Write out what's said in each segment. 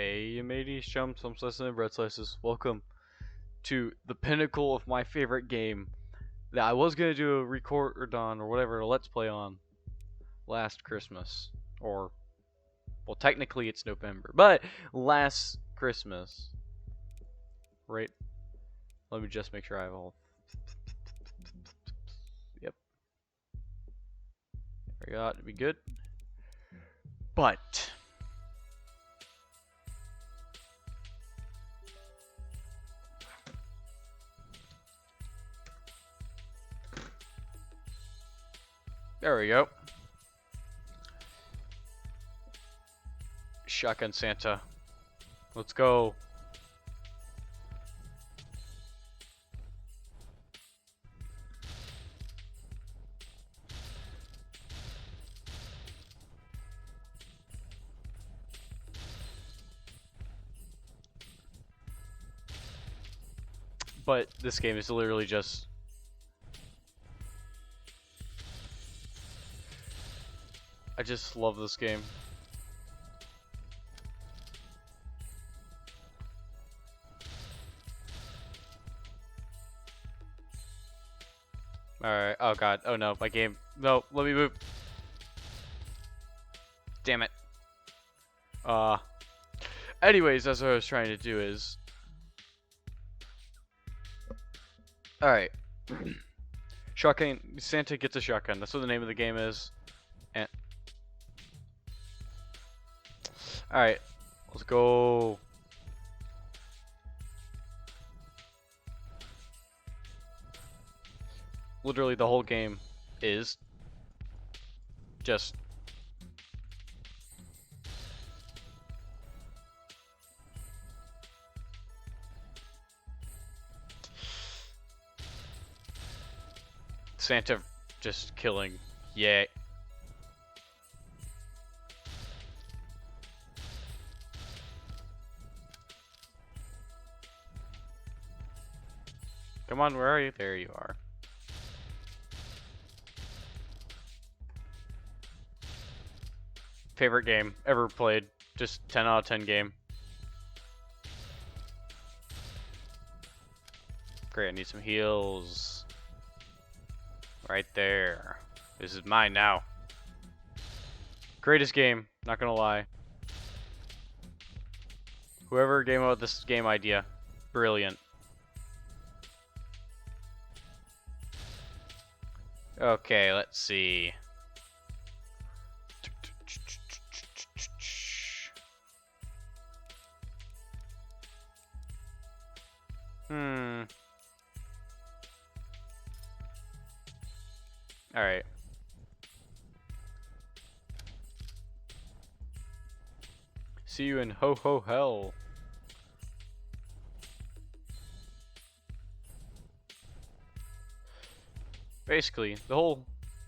Hey, you mateys, chumps, I'm Slicing and Bread Slices. Welcome to the pinnacle of my favorite game that I was gonna do a record on or whatever, a let's play on last Christmas. Or, well, technically it's November, but last Christmas. Right? Let me just make sure I have all. Yep. There we got to be good. But. There we go. Shotgun Santa. Let's go. But this game is literally just I just love this game. Alright, oh god, oh no, my game. No, let me move. Damn it. Anyways, that's what I was trying to do is. Alright. Shotgun, Santa gets a shotgun, that's what the name of the game is. And. Alright, let's go. Literally the whole game is just Santa just killing. Yay. Come on, where are you? There you are. Favorite game ever played. Just 10 out of 10 game. Great, I need some heals. Right there. This is mine now. Greatest game, not gonna lie. Whoever came up with this game idea, brilliant. Okay, let's see. Alright. See you in Ho Ho Hell. Basically, the whole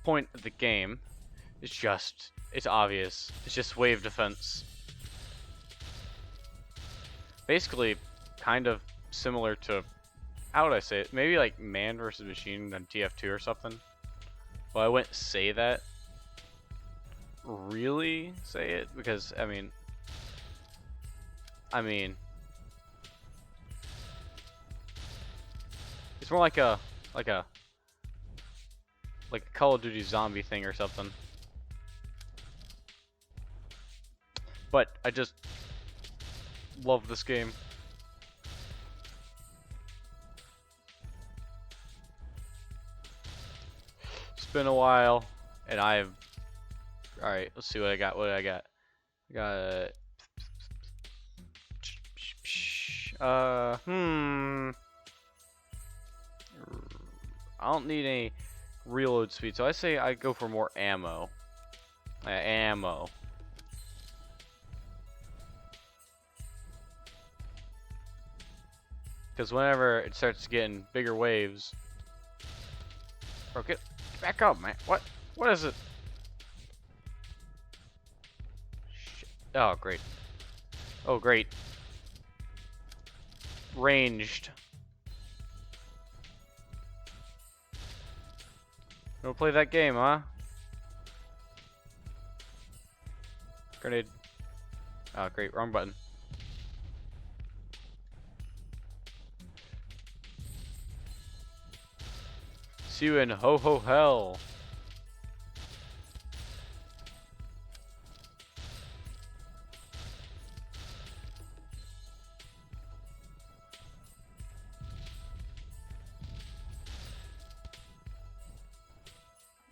point of the game is just, it's obvious. It's just wave defense. Basically, kind of similar to, how would I say it? Maybe like Man vs. Machine on TF2 or something. Well, I wouldn't say that. Really say it because I mean, it's more like a Call of Duty zombie thing or something. But I just love this game. It's been a while, and I've. All right, let's see what I got. What I got? I got. I don't need any reload speed, so I say I go for more ammo. Ammo. Because whenever it starts getting bigger waves, bro, get back up, man. What is it? Shit. Oh, great. Oh, great. Ranged. Don't play that game, huh? Grenade. Oh, great. Wrong button. See you in ho ho hell.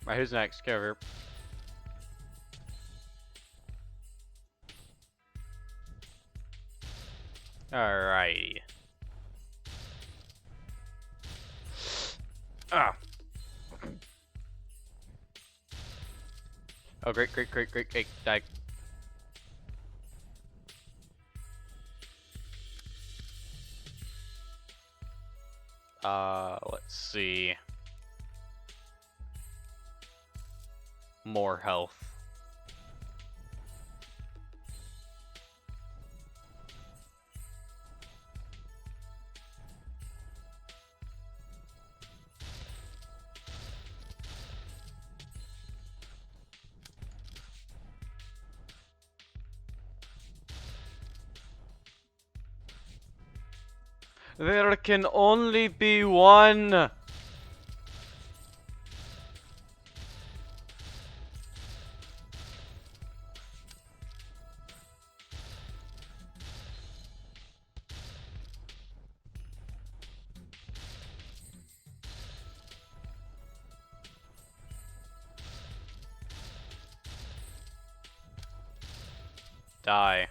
Alright, who's next? Get over here. Alright. Ah. Oh, great. Die. Let's see. More health. There can only be one. Die.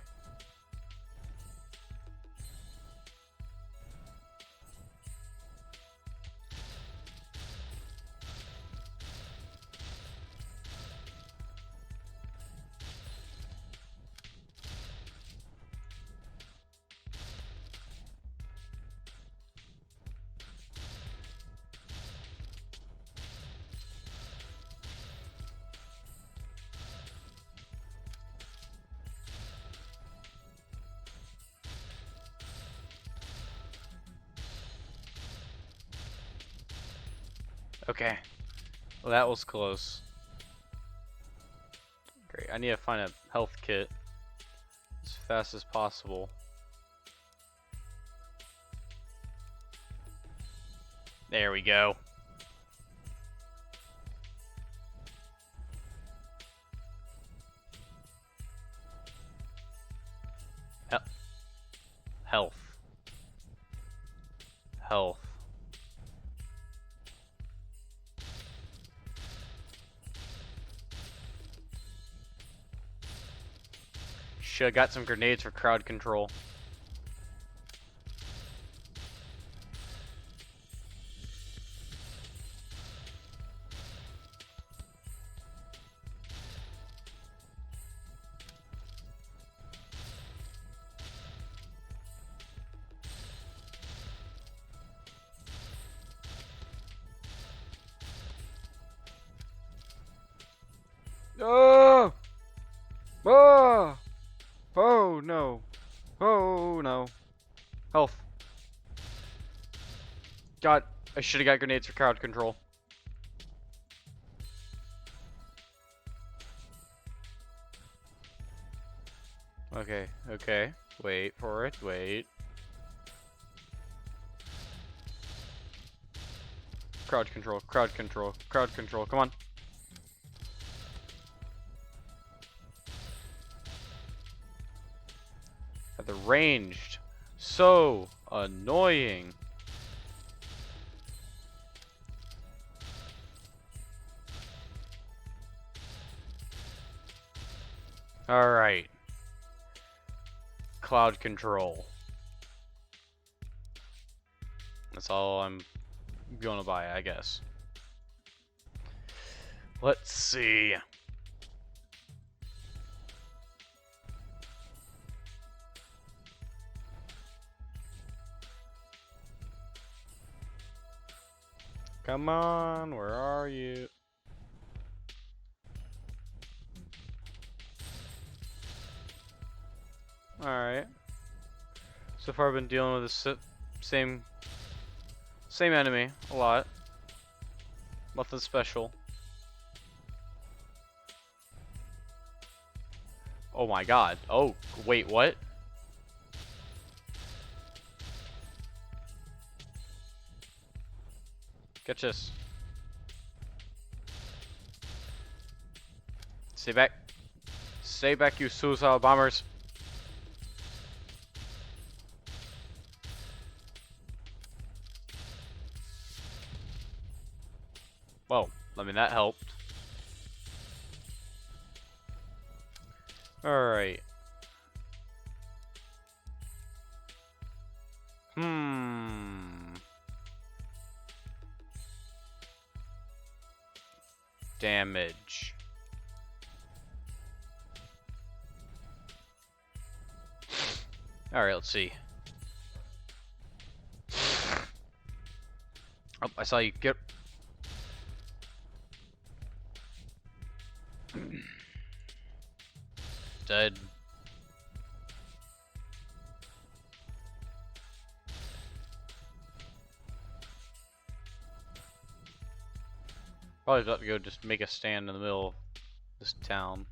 Okay. Well, that was close. Great. I need to find a health kit as fast as possible. There we go. Health. Health. Should've got some grenades for crowd control. Oh! Oh! Oh no! Oh no! Health. God, I should have got grenades for crowd control. Okay, okay. Wait for it, wait. Crowd control, crowd control, crowd control, come on. The ranged. So annoying. Alright. Cloud control. That's all I'm gonna buy, I guess. Let's see. Come on, where are you? Alright. So far I've been dealing with the same enemy a lot. Nothing special. Oh my god. Oh, wait, what? Catch this. Stay back. Stay back, you suicidal bombers. Well, I mean, that helped. Alright. Damage. Alright, let's see. Oh, I saw you get. Dead. Probably about to go just make a stand in the middle of this town.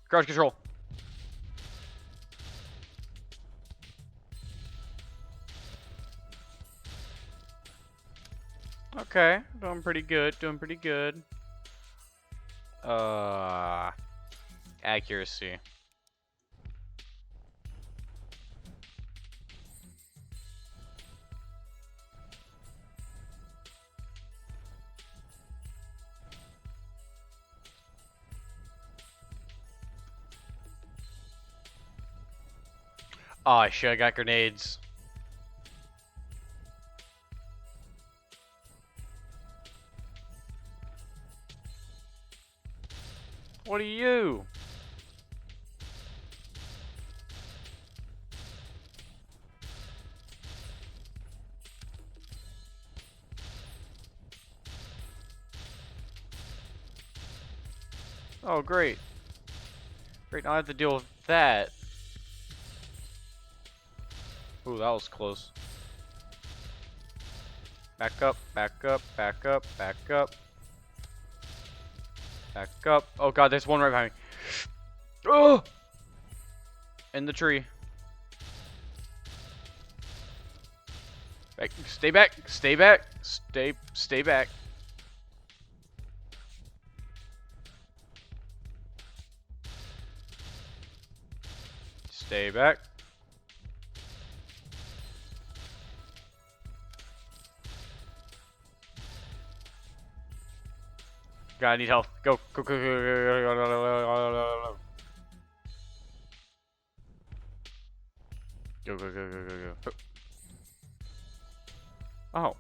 Crowd control. Okay, doing pretty good. Doing pretty good. Accuracy. Oh, I should have got grenades. What are you? Oh, great. Great, now I have to deal with that. Ooh, that was close. Back up, back up, back up, back up. Back up. Oh god, there's one right behind me. Oh! In the tree. Back, stay back, stay back, stay back. Stay back. God, I need help. Go, go, go, go, go, go, go, go, go, go, go, go, go. Oh.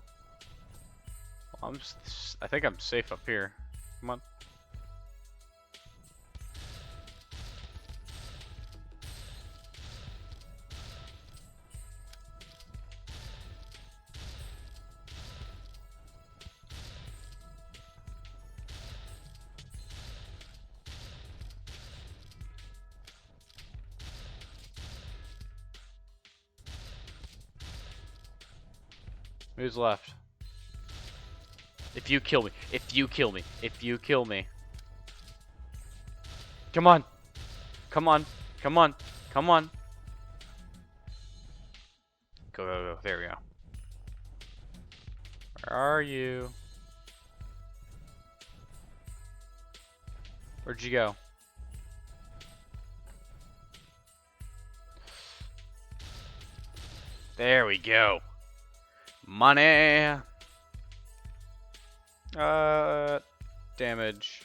I think I'm safe up here. Come on. Who's left? If you kill me, if you kill me, if you kill me. Come on. Come on. Come on. Come on. Go, go, go. There we go. Where are you? Where'd you go? There we go. Money. Damage.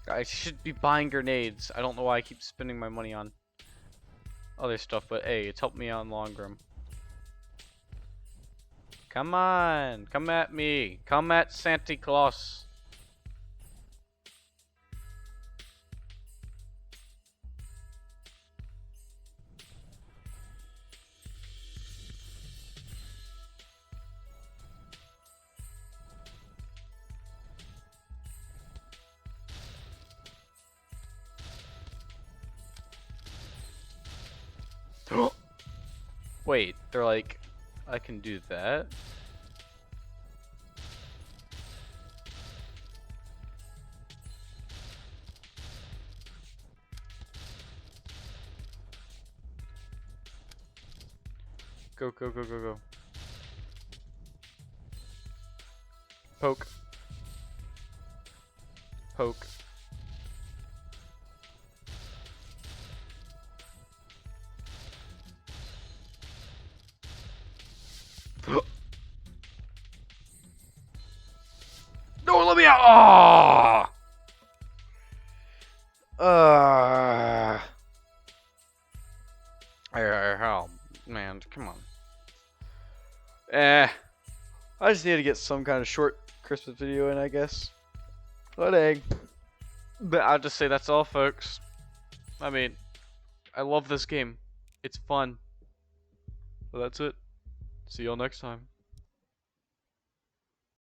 I should be buying grenades. I don't know why I keep spending my money on other stuff, but hey, it's helped me out in the long run. Come on, come at me. Come at Santa Claus. Wait, they're like, I can do that? Go, go, go, go, go. Poke. Poke. No, let me out! Oh, man, come on. I just need to get some kind of short Christmas video in, I guess. What egg? But I'll just say that's all, folks. I mean, I love this game. It's fun. So that's it. See y'all next time.